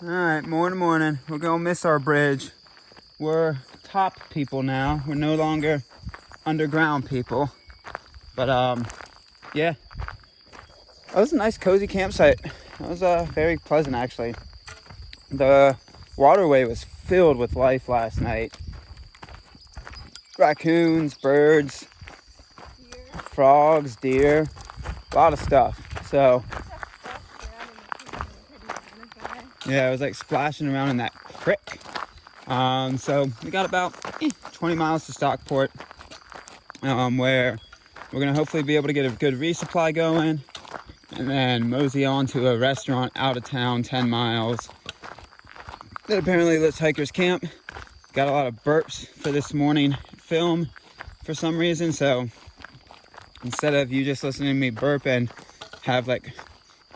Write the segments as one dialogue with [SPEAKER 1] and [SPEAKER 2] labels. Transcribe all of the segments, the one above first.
[SPEAKER 1] Alright, morning. We're gonna miss our bridge. We're top people now. We're no longer underground people. But yeah. That was a nice cozy campsite. That was very pleasant actually. The waterway was filled with life last night. Raccoons, birds, frogs, deer, a lot of stuff. So yeah, it was like splashing around in that creek. So we got about 20 miles to Stockport, where we're gonna hopefully be able to get a good resupply going, and then mosey on to a restaurant out of town 10 miles that apparently lets hikers camp. Got a lot of burps for this morning film for some reason, so instead of you just listening to me burp and have like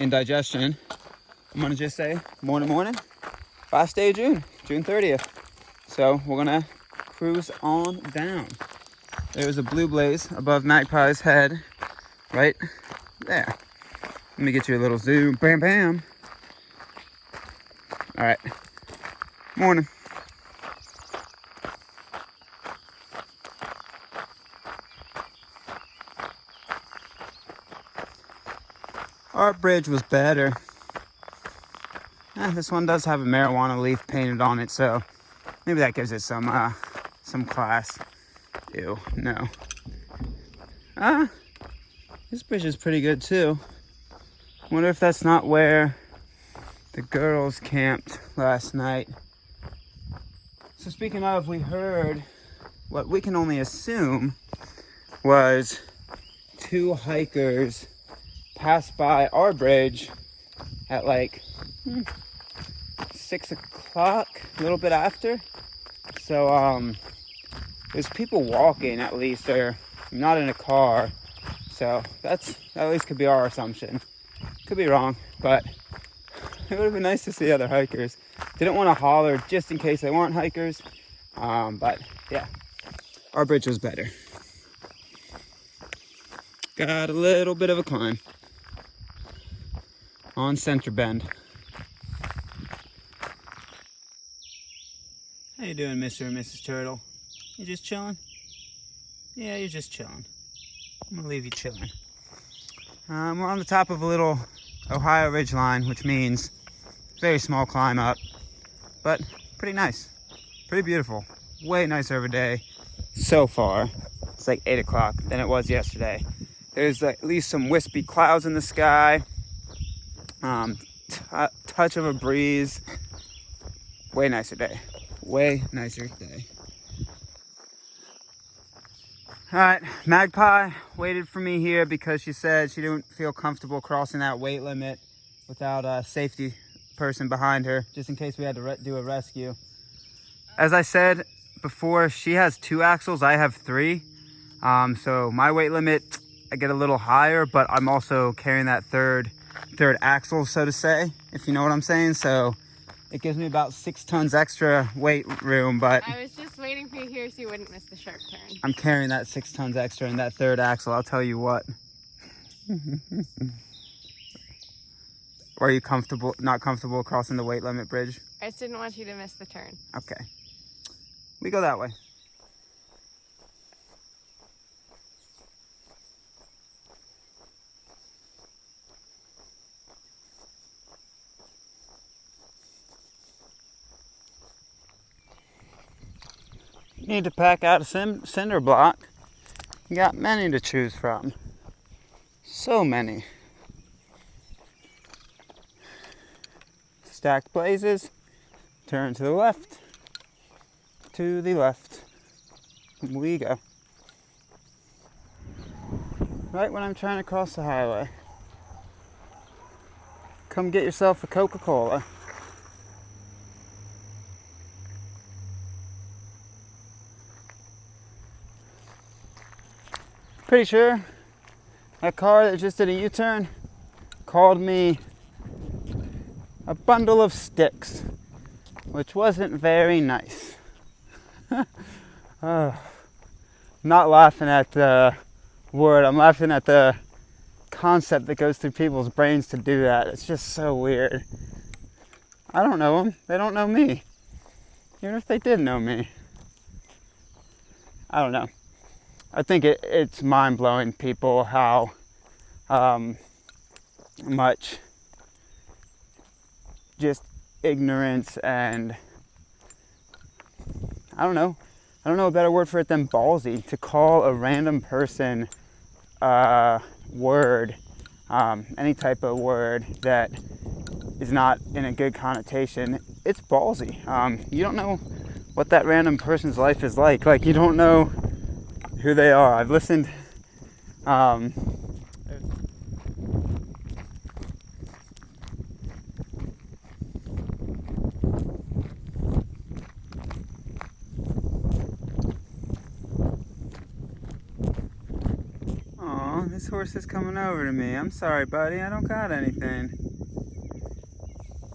[SPEAKER 1] indigestion, I'm gonna just say morning, last day of June 30th. So we're gonna cruise on down. There's a blue blaze above Magpie's head, right there. Let me get you a little zoom. Bam, bam. All right. Morning. Our bridge was better. This one does have a marijuana leaf painted on it, so maybe that gives it some class. Ew, no. This bridge is pretty good too. Wonder if that's not where the girls camped last night. So speaking of, we heard what we can only assume was two hikers passed by our bridge at like 6 o'clock, a little bit after. So there's people walking, at least. They're not in a car. So that's at least could be our assumption. Could be wrong, but it would have been nice to see other hikers. Didn't want to holler just in case they weren't hikers. But yeah, our bridge was better. Got a little bit of a climb on Center Bend. How you doing, Mr. and Mrs. Turtle? You just chilling? Yeah, you're just chilling. I'm gonna leave you chilling. We're on the top of a little Ohio ridgeline, which means very small climb up, but pretty nice, pretty beautiful. Way nicer of a day so far. It's like 8 o'clock than it was yesterday. There's at least some wispy clouds in the sky. Touch of a breeze. Way nicer day. Way nicer day. All right, Magpie waited for me here because she said she didn't feel comfortable crossing that weight limit without a safety person behind her, just in case we had to do a rescue. As I said before, she has 2 axles, I have 3. So my weight limit, I get a little higher, but I'm also carrying that third axle, so to say, if you know what I'm saying. So it gives me about 6 tons extra weight room, but
[SPEAKER 2] I was just waiting for you here so you wouldn't miss the sharp turn.
[SPEAKER 1] I'm carrying that 6 tons extra in that third axle, I'll tell you what. Are you not comfortable crossing the weight limit bridge?
[SPEAKER 2] I just didn't want you to miss the turn.
[SPEAKER 1] Okay. We go that way. Need to pack out a cinder block. You got many to choose from. So many. Stacked blazes. Turn to the left. To the left. We go. Right when I'm trying to cross the highway. Come get yourself a Coca-Cola. Pretty sure that car that just did a U-turn called me a bundle of sticks, which wasn't very nice. Not laughing at the word, I'm laughing at the concept that goes through people's brains to do that. It's just so weird. I don't know them. They don't know me. Even if they did know me. I don't know. I think it's mind-blowing, people, how much just ignorance and I don't know a better word for it than ballsy to call a random person word, any type of word that is not in a good connotation. It's ballsy. You don't know what that random person's life is like. Like, you don't know who they are. I've listened. Aw, this horse is coming over to me. I'm sorry, buddy. I don't got anything.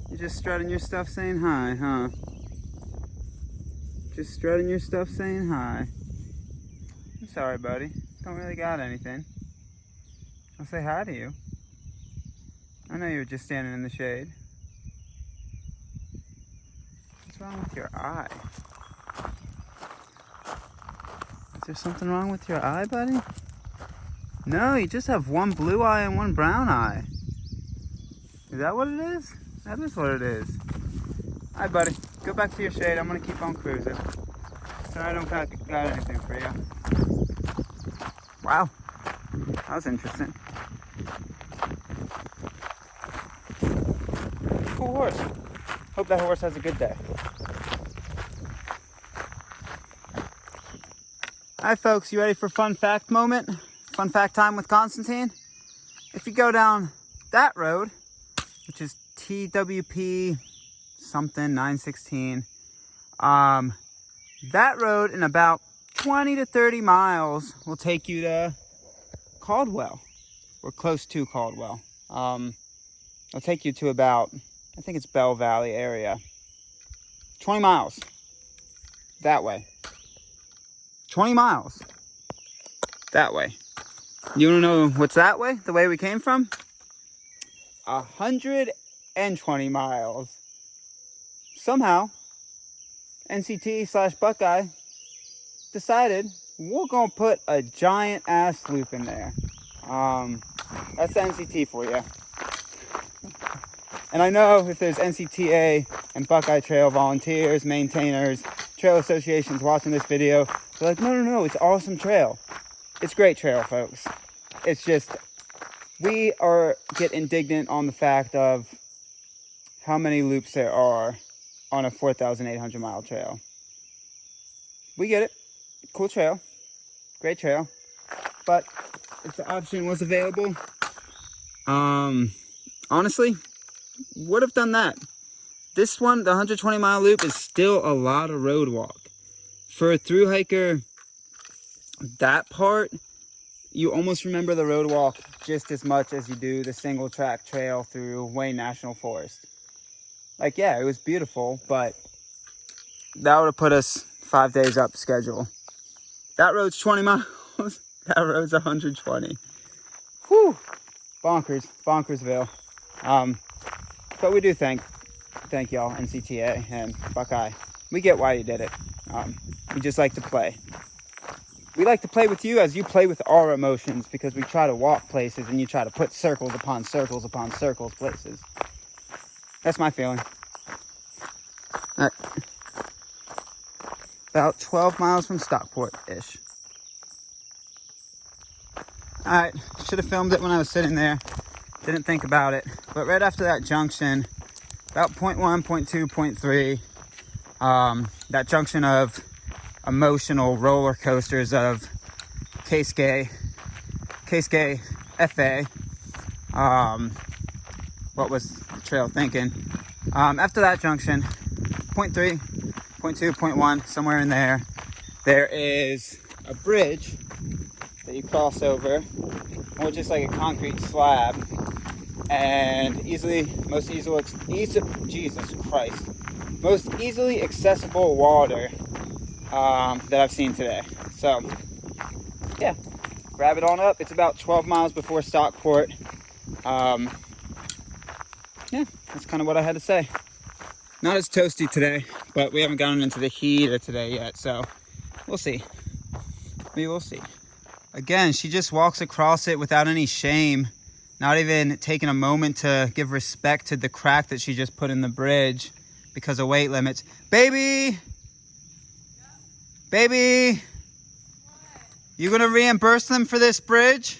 [SPEAKER 1] You're just strutting your stuff saying hi, huh? Just strutting your stuff saying hi. I'm sorry, buddy. Don't really got anything. I'll say hi to you. I know you were just standing in the shade. What's wrong with your eye? Is there something wrong with your eye, buddy? No, you just have one blue eye and one brown eye. Is that what it is? That is what it is. Alright, buddy. Go back to your shade. I'm going to keep on cruising. Sorry, I don't got anything for you. Wow. That was interesting. Cool horse. Hope that horse has a good day. Alright, folks. You ready for fun fact moment? Fun fact time with Constantine? If you go down that road, which is TWP something 916, that road in about 20 to 30 miles will take you to Caldwell, or close to Caldwell. It'll take you to about, I think it's Bell Valley area. 20 miles that way. 20 miles that way. You want to know what's that way? The way we came from? 120 miles. Somehow, NCT/Buckeye decided we're going to put a giant ass loop in there. That's the NCT for you. And I know if there's NCTA and Buckeye Trail volunteers, maintainers, trail associations watching this video, they're like, no, it's awesome trail. It's great trail, folks. It's just, we get indignant on the fact of how many loops there are on a 4,800 mile trail. We get it. Cool trail. Great trail. But if the option was available, honestly, would have done that. This one, the 120 mile loop, is still a lot of road walk. For a through hiker, that part, you almost remember the road walk just as much as you do the single track trail through Wayne National Forest. Like, yeah, it was beautiful, but that would have put us 5 days up schedule. That road's 20 miles. That road's 120. Whew. Bonkersville. But we do thank y'all, NCTA and Buckeye. We get why you did it. We just like to play. We like to play with you as you play with our emotions, because we try to walk places and you try to put circles upon circles upon circles places. That's my feeling. All right. About 12 miles from Stockport-ish. All right, should have filmed it when I was sitting there. Didn't think about it. But right after that junction, about 0.1, 0.2, 0.3, that junction of emotional roller coasters of Keisuke FA. What was the trail thinking? After that junction, 0.3, 0.2, 0.1, somewhere in there, there is a bridge that you cross over, or just like a concrete slab, and most easily accessible water that I've seen today. So yeah, grab it on up. It's about 12 miles before Stockport. Yeah, that's kind of what I had to say. Not as toasty today, but we haven't gotten into the heat of today yet, so we'll see. We will see. Again, she just walks across it without any shame, not even taking a moment to give respect to the crack that she just put in the bridge because of weight limits. Baby! Baby! You gonna reimburse them for this bridge?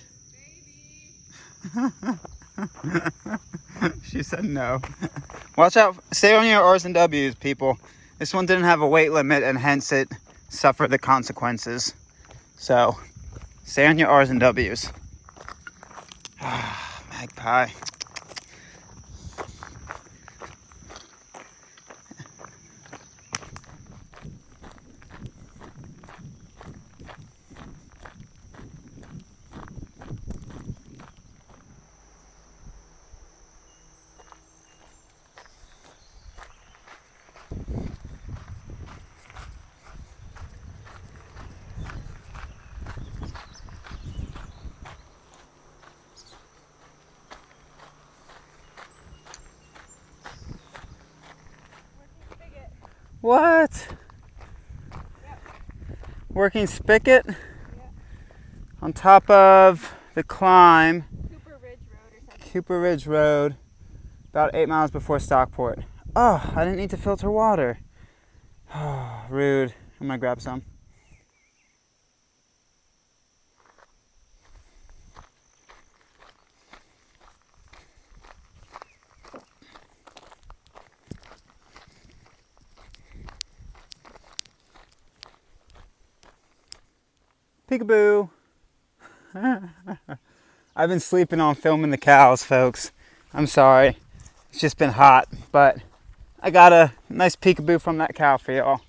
[SPEAKER 1] She said no. Watch out. Stay on your R's and W's, people. This one didn't have a weight limit and hence it suffered the consequences. So, stay on your R's and W's. Magpie. What?
[SPEAKER 2] Yep.
[SPEAKER 1] Working spigot?
[SPEAKER 2] Yep.
[SPEAKER 1] On top of the climb.
[SPEAKER 2] Cooper Ridge Road or something.
[SPEAKER 1] Cooper Ridge Road, about 8 miles before Stockport. Oh, I didn't need to filter water. Oh, rude. I'm gonna grab some. Peekaboo. I've been sleeping on filming the cows, folks. I'm sorry. It's just been hot, but I got a nice peekaboo from that cow for y'all.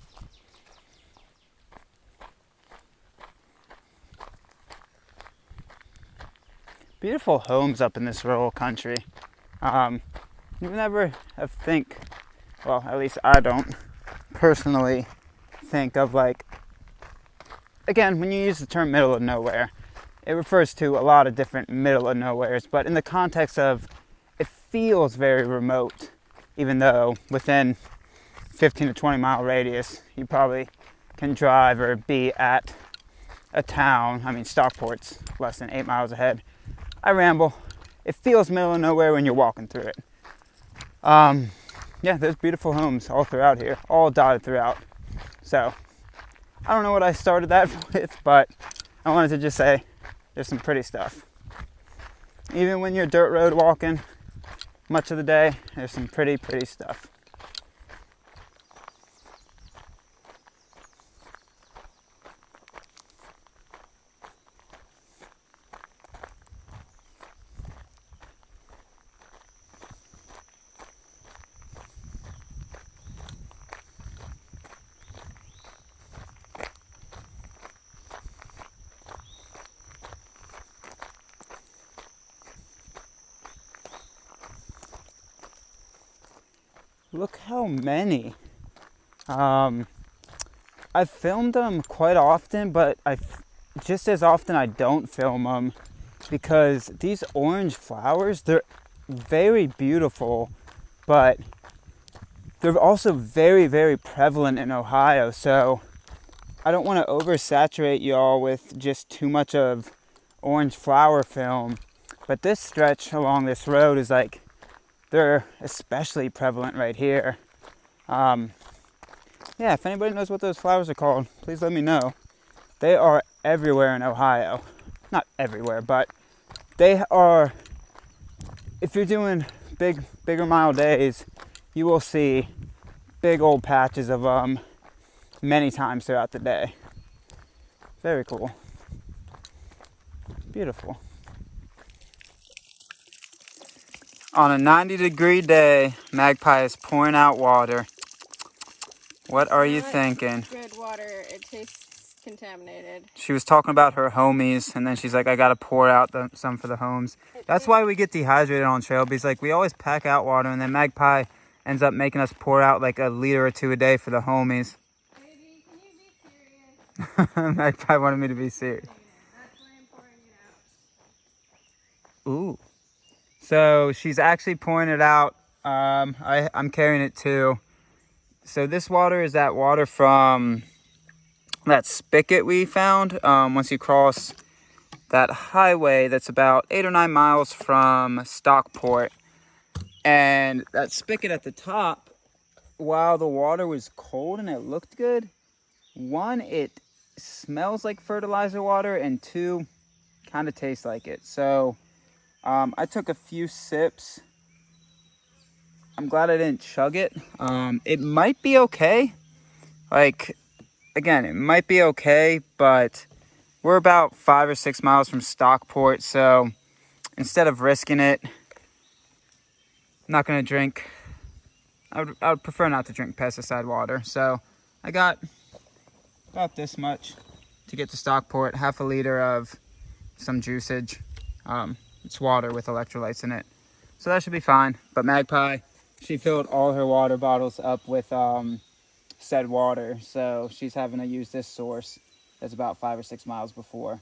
[SPEAKER 1] Beautiful homes up in this rural country. You never think, well, at least I don't personally think of like, again, when you use the term middle of nowhere, it refers to a lot of different middle of nowheres, but in the context of it feels very remote, even though within 15 to 20 mile radius, you probably can drive or be at a town. I mean, Stockport's less than 8 miles ahead. I ramble. It feels middle of nowhere when you're walking through it. Yeah, there's beautiful homes all throughout here, all dotted throughout. So, I don't know what I started that with, but I wanted to just say there's some pretty stuff. Even when you're dirt road walking much of the day, there's some pretty stuff. Look how many. I filmed them quite often, but just as often I don't film them because these orange flowers, they're very beautiful, but they're also very prevalent in Ohio. So I don't want to oversaturate y'all with just too much of orange flower film, but this stretch along this road is like, they're especially prevalent right here. Yeah, if anybody knows what those flowers are called, please let me know. They are everywhere in Ohio. Not everywhere, but they are, if you're doing bigger mile days, you will see big old patches of them many times throughout the day. Very cool. Beautiful. On a 90-degree day, Magpie is pouring out water. What are you thinking?
[SPEAKER 2] Good water. It tastes contaminated.
[SPEAKER 1] She was talking about her homies, and then she's like, I gotta pour out some for the homes. That's why we get dehydrated on trail, because like we always pack out water, and then Magpie ends up making us pour out like a liter or two a day for the homies.
[SPEAKER 2] Baby, can you be serious?
[SPEAKER 1] Magpie wanted me to be serious.
[SPEAKER 2] That's why I'm pouring it out.
[SPEAKER 1] Ooh. So she's actually pouring it out. I'm carrying it too. So this water is that water from that spigot we found. Once you cross that highway that's about 8 or 9 miles from Stockport. And that spigot at the top, while the water was cold and it looked good, one, it smells like fertilizer water, and two, kind of tastes like it. So I took a few sips. I'm glad I didn't chug it. It might be okay. Like, again, it might be okay, but we're about 5 or 6 miles from Stockport, so instead of risking it, I'm not gonna drink. I would prefer not to drink pesticide water. So I got about this much to get to Stockport, half a liter of some juicage. It's water with electrolytes in it, so that should be fine. But Magpie, she filled all her water bottles up with said water, so she's having to use this source that's about 5 or 6 miles before.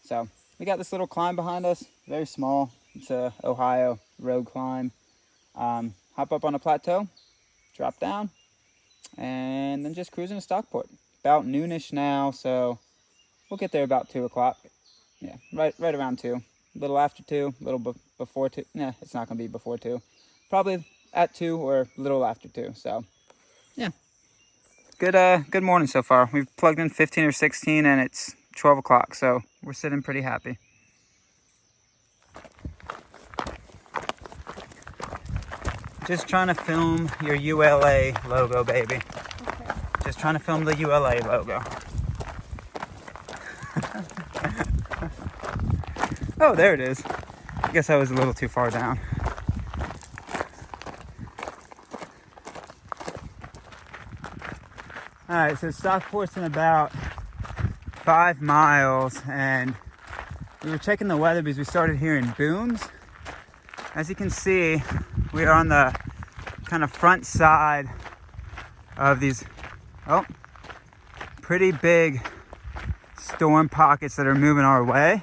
[SPEAKER 1] So we got this little climb behind us, very small. It's a Ohio road climb. Hop up on a plateau, drop down, and then just cruising to Stockport. About noonish now, so we'll get there about 2 o'clock. Yeah, right around 2. A little after 2, a little before 2. Nah, it's not gonna be before 2. Probably at 2 or a little after 2. So yeah, good morning so far. We've plugged in 15 or 16, and it's 12 o'clock, so we're sitting pretty happy. Just trying to film your ULA logo, baby.
[SPEAKER 2] Okay.
[SPEAKER 1] Just trying to film the ULA logo. Oh, there it is. I guess I was a little too far down. All right, so Stockport's in about 5 miles, and we were checking the weather because we started hearing booms. As you can see, we are on the kind of front side of these, pretty big storm pockets that are moving our way.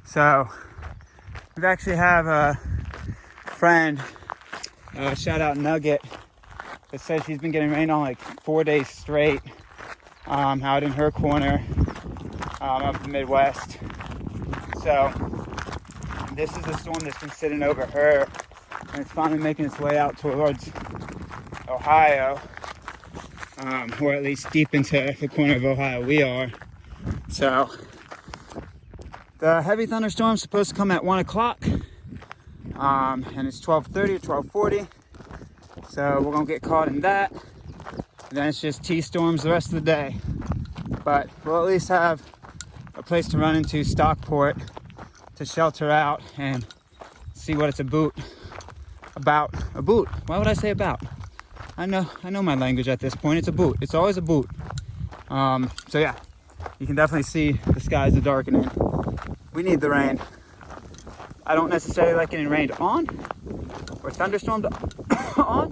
[SPEAKER 1] So we actually have a friend, shout out Nugget, that says she's been getting rain on like 4 days straight, out in her corner, of the Midwest. So this is the storm that's been sitting over her, and it's finally making its way out towards Ohio, or at least deep into the corner of Ohio we are. So the heavy thunderstorm's supposed to come at 1 o'clock, and it's 12:30 or 12:40. So we're gonna get caught in that. And then it's just T-storms the rest of the day. But we'll at least have a place to run into Stockport to shelter out and see what it's about. Why would I say about? I know my language at this point. It's a boot. It's always a boot. So yeah, you can definitely see the skies are darkening. We need the rain. I don't necessarily like getting rained on or thunderstormed on,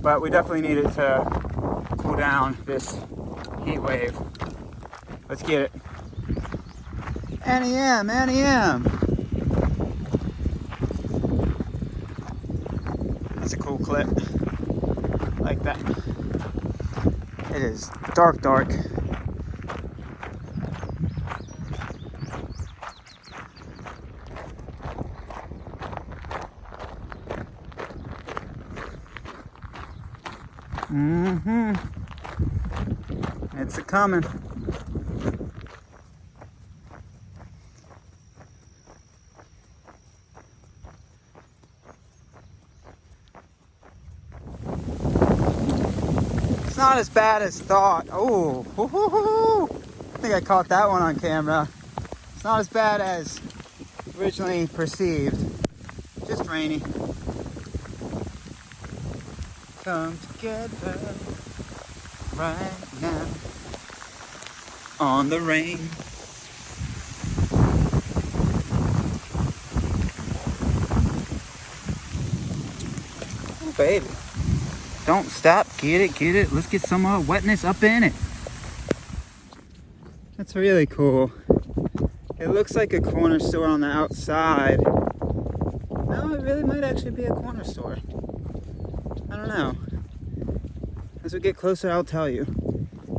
[SPEAKER 1] but we definitely need it to cool down this heat wave. Let's get it. Annie M. That's a cool clip. Like that. It is dark. It's a coming. It's not as bad as thought. Oh, I think I caught that one on camera. It's not as bad as originally perceived. Just rainy. Come together right now on the rain. Oh, baby. Don't stop. Get it. Let's get some wetness up in it. That's really cool. It looks like a corner store on the outside. No, it really might actually be a corner store. I don't know. As we get closer, I'll tell you.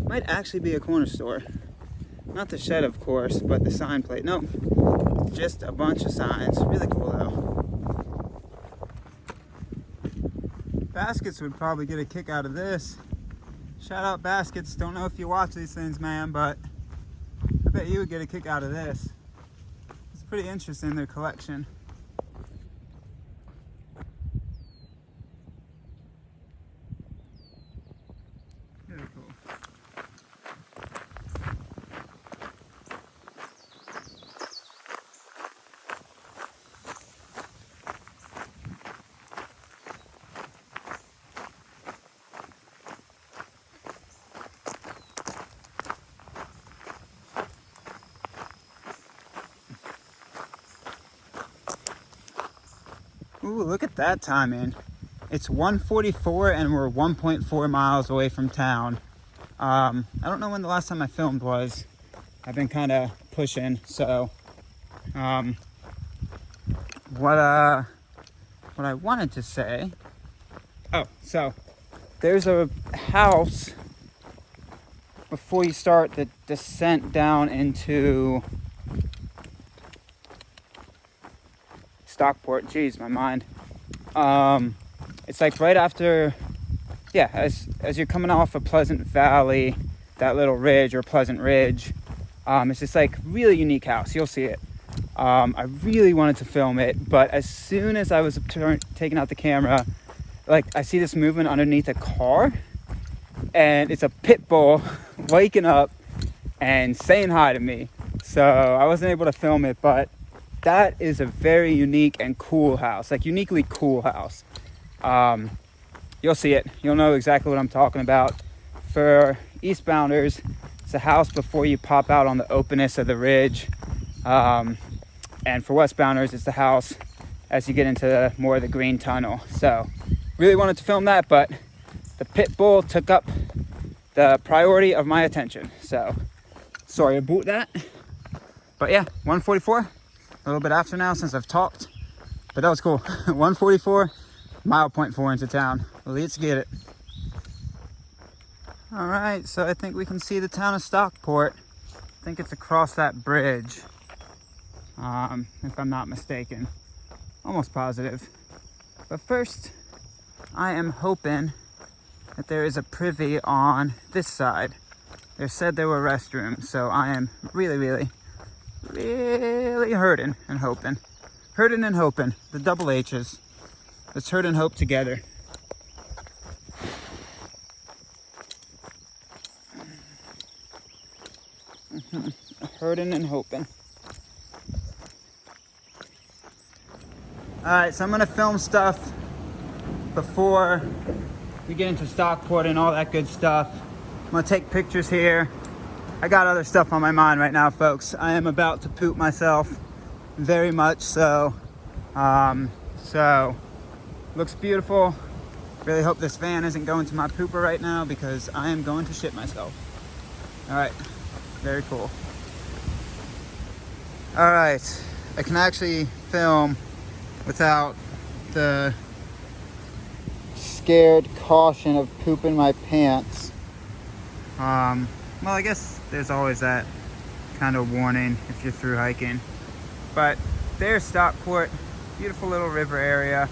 [SPEAKER 1] Might actually be a corner store. Not the shed, of course, but the sign plate. Nope. Just a bunch of signs. Really cool, though. Baskets would probably get a kick out of this. Shout out Baskets. Don't know if you watch these things, man, but I bet you would get a kick out of this. It's pretty interesting, their collection. Really cool. Ooh, look at that timing. It's 1:44 and we're 1.4 miles away from town. I don't know when the last time I filmed was. I've been kind of pushing, so what I wanted to say. Oh, so there's a house before you start the descent down into Stockport. Jeez, my mind. It's like right after, yeah, as you're coming off of Pleasant Valley, that little ridge or Pleasant Ridge. It's just like really unique house. You'll see it. I really wanted to film it, but as soon as I was taking out the camera, like I see this movement underneath a car, and it's a pit bull waking up and saying hi to me. So I wasn't able to film it, but that is a very unique and cool house, like uniquely cool house. You'll see it. You'll know exactly what I'm talking about. For eastbounders, it's a house before you pop out on the openness of the ridge. And for westbounders, it's the house as you get into more of the green tunnel. So really wanted to film that, but the pit bull took up the priority of my attention. So sorry about that. But yeah, 1:44. A little bit after now since I've talked, but that was cool. 1:44, mile 0.4 into town. Let's get it. All right, so I think we can see the town of Stockport. I think it's across that bridge, if I'm not mistaken. Almost positive. But first, I am hoping that there is a privy on this side. They said there were restrooms, so I am really hurting and hoping. Hurting and hoping. The double H's. Let's hurt and hope together. Hurting and hoping. Alright, so I'm gonna film stuff before we get into Stockport and all that good stuff. I'm gonna take pictures here. I got other stuff on my mind right now, folks. I am about to poop myself, very much so. So, looks beautiful. Really hope this van isn't going to my pooper right now because I am going to shit myself. All right, very cool. All right, I can actually film without the scared caution of pooping my pants. Well, I guess there's always that kind of warning if you're through hiking. But there's Stockport, beautiful little river area.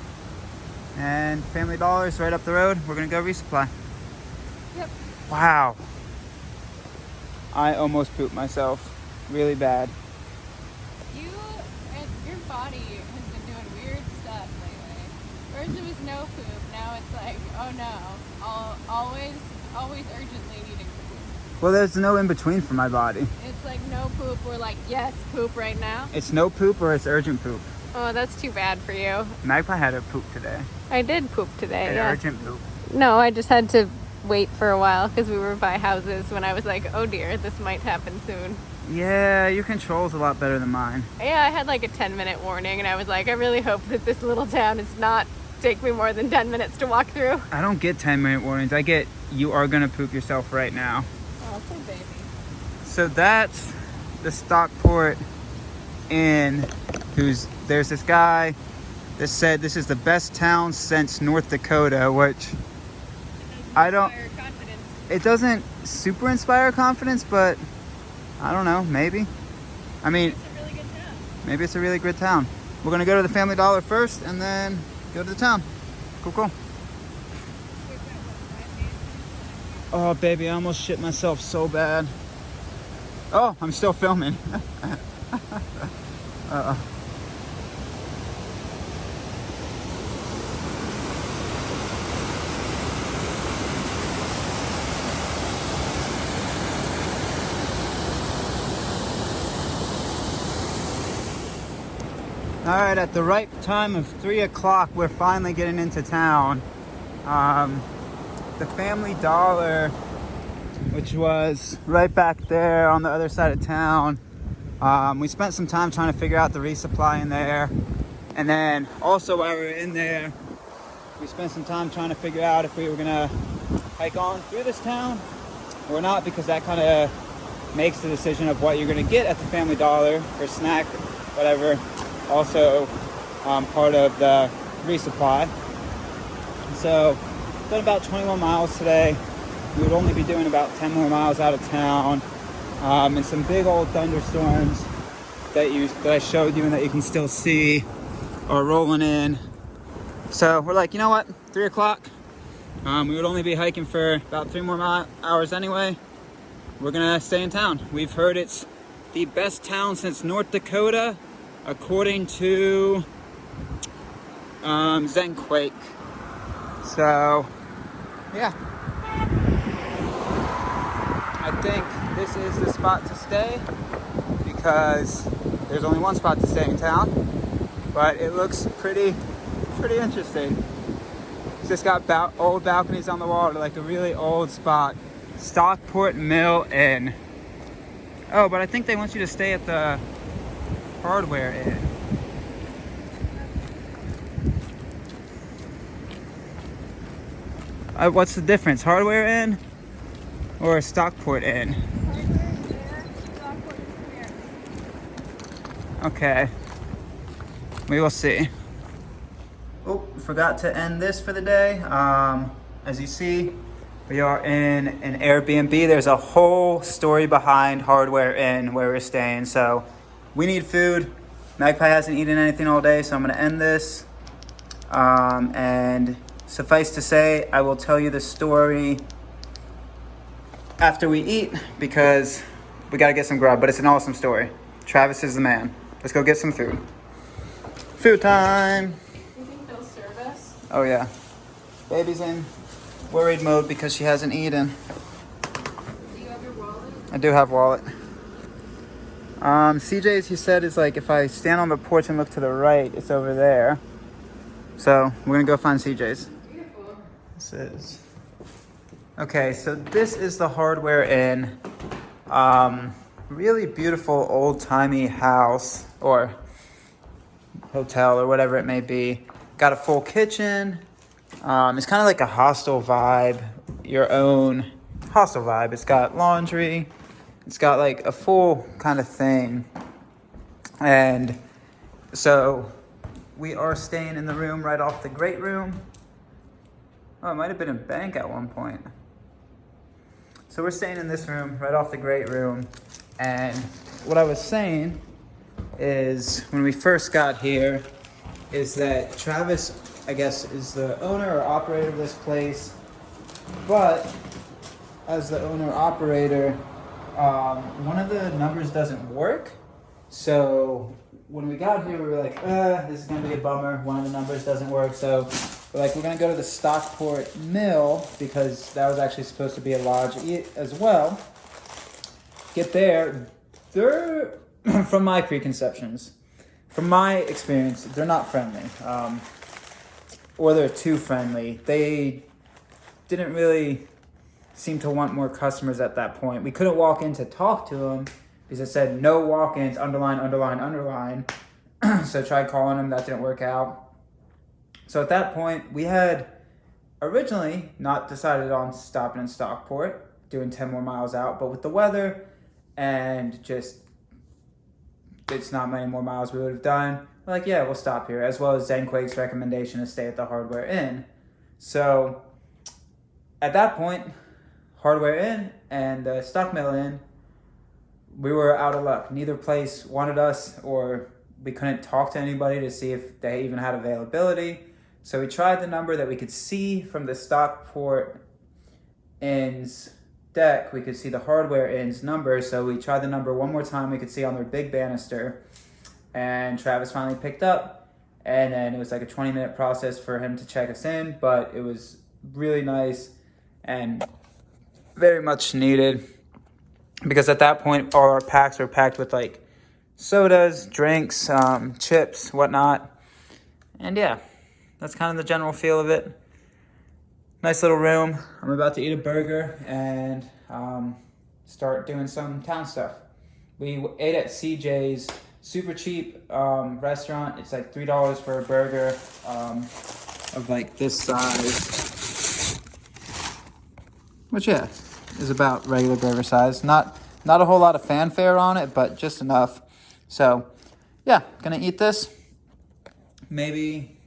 [SPEAKER 1] And Family Dollar's right up the road. We're gonna go resupply.
[SPEAKER 2] Yep.
[SPEAKER 1] Wow. I almost pooped myself really bad.
[SPEAKER 2] Your body has been doing weird stuff lately. First it was no poop, now it's like, oh no, always urgently needing to poop.
[SPEAKER 1] Well, there's no in between for my body.
[SPEAKER 2] It's like no poop, or like yes, poop right now.
[SPEAKER 1] It's no poop or it's urgent poop.
[SPEAKER 2] Oh, that's too bad for you.
[SPEAKER 1] Magpie had a poop today.
[SPEAKER 2] I did poop today,
[SPEAKER 1] An
[SPEAKER 2] yes.
[SPEAKER 1] urgent poop.
[SPEAKER 2] No, I just had to wait for a while because we were by houses when I was like, oh dear, this might happen soon.
[SPEAKER 1] Yeah, your control's a lot better than mine.
[SPEAKER 2] Yeah, I had like a 10-minute warning and I was like, I really hope that this little town is not take me more than 10 minutes to walk through.
[SPEAKER 1] I don't get 10-minute warnings. I get, you are gonna poop yourself right now.
[SPEAKER 2] Oh, poor baby.
[SPEAKER 1] So that's the Stockport Inn. There's this guy This said this is the best town since North Dakota, which I don't,
[SPEAKER 2] Inspire confidence.
[SPEAKER 1] it doesn't super inspire confidence, but I don't know, maybe. I mean,
[SPEAKER 2] It's a really good town.
[SPEAKER 1] maybe it's a really good town. We're gonna go to the Family Dollar first and then go to the town. Cool, cool. Oh, baby, I almost shit myself so bad. Oh, I'm still filming. Uh-oh. All right, at the right time of 3 o'clock, we're finally getting into town. The Family Dollar, which was right back there on the other side of town. We spent some time trying to figure out the resupply in there. And then also while we were in there, we spent some time trying to figure out if we were gonna hike on through this town or not, because that kind of makes the decision of what you're gonna get at the Family Dollar for snack, whatever. Also part of the resupply. So done about 21 miles today. We would only be doing about 10 more miles out of town. And some big old thunderstorms that I showed you and that you can still see are rolling in. So we're like, you know what, 3 o'clock. We would only be hiking for about 3 more hours anyway. We're gonna stay in town. We've heard it's the best town since North Dakota, according to Zenquake. So yeah, I think this is the spot to stay because there's only one spot to stay in town, but it looks pretty interesting. It's just got old balconies on the wall, like a really old spot. Stockport Mill Inn. Oh, but I think they want you to stay at the Hardware Inn. What's the difference? Hardware Inn or Stockport Inn? Okay. We will see. Oh, forgot to end this for the day. As you see, we are in an Airbnb. There's a whole story behind Hardware Inn where we're staying. So we need food. Magpie hasn't eaten anything all day, so I'm gonna end this. And suffice to say, I will tell you the story after we eat because we gotta get some grub, but it's an awesome story. Travis is the man. Let's go get some food. Food time.
[SPEAKER 2] You think they'll serve us?
[SPEAKER 1] Oh yeah. Baby's in worried mode because she hasn't eaten.
[SPEAKER 2] Do you have your wallet?
[SPEAKER 1] I do have wallet. CJ's, he said, is like if I stand on the porch and look to the right, it's over there. So we're gonna go find CJ's.
[SPEAKER 2] Beautiful.
[SPEAKER 1] This is. Okay, so this is the Hardware Inn. Really beautiful old-timey house or hotel or whatever it may be. Got a full kitchen. It's kind of like a hostel vibe, your own hostel vibe. It's got laundry. It's got like a full kind of thing. And so we are staying in the room right off the great room. Oh, it might have been a bank at one point. So we're staying in this room right off the great room. And what I was saying is when we first got here is that Travis, I guess, is the owner or operator of this place. But as the owner operator, one of the numbers doesn't work. So when we got here, we were like, this is gonna be a bummer. One of the numbers doesn't work. So we're like, we're gonna go to the Stockport Mill because that was actually supposed to be a lodge as well. Get there. They're, from my preconceptions, from my experience, they're not friendly. Or they're too friendly. They didn't really seem to want more customers at that point. We couldn't walk in to talk to them because it said no walk-ins, underline, underline, underline. So I tried calling them, that didn't work out. So at that point, we had originally not decided on stopping in Stockport, doing 10 more miles out, but with the weather and just, it's not many more miles we would have done. we're like, yeah, we'll stop here, as well as Zenquake's recommendation to stay at the Hardware Inn. So at that point, Hardware Inn and the Stock Mill Inn, we were out of luck. Neither place wanted us, or we couldn't talk to anybody to see if they even had availability. So we tried the number that we could see from the Stockport Inn's deck. We could see the Hardware Inn's number. So we tried the number one more time. We could see on their big banister. And Travis finally picked up. And then it was like a 20-minute process for him to check us in. But it was really nice and very much needed. Because at that point, all our packs were packed with like sodas, drinks, chips, whatnot. And yeah, that's kind of the general feel of it. Nice little room. I'm about to eat a burger and start doing some town stuff. We ate at CJ's, super cheap restaurant. It's like $3 for a burger of like this size. Which yeah, is about regular burger size. Not a whole lot of fanfare on it, but just enough. So yeah, gonna eat this. Maybe,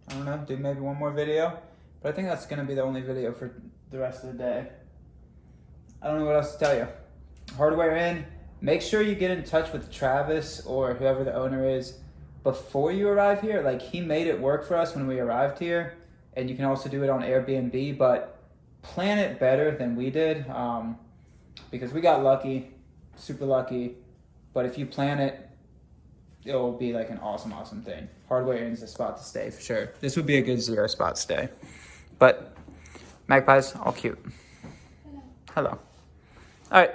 [SPEAKER 1] I don't know, do maybe one more video. But I think that's gonna be the only video for the rest of the day. I don't know what else to tell you. Hardware Inn, make sure you get in touch with Travis or whoever the owner is before you arrive here. Like, he made it work for us when we arrived here. And you can also do it on Airbnb, but plan it better than we did, because we got lucky, super lucky. But if you plan it, it'll be like an awesome thing. Hardware Inn's the spot to stay for sure. This would be a good 0 spot stay. But magpies, all cute. Hello. All right.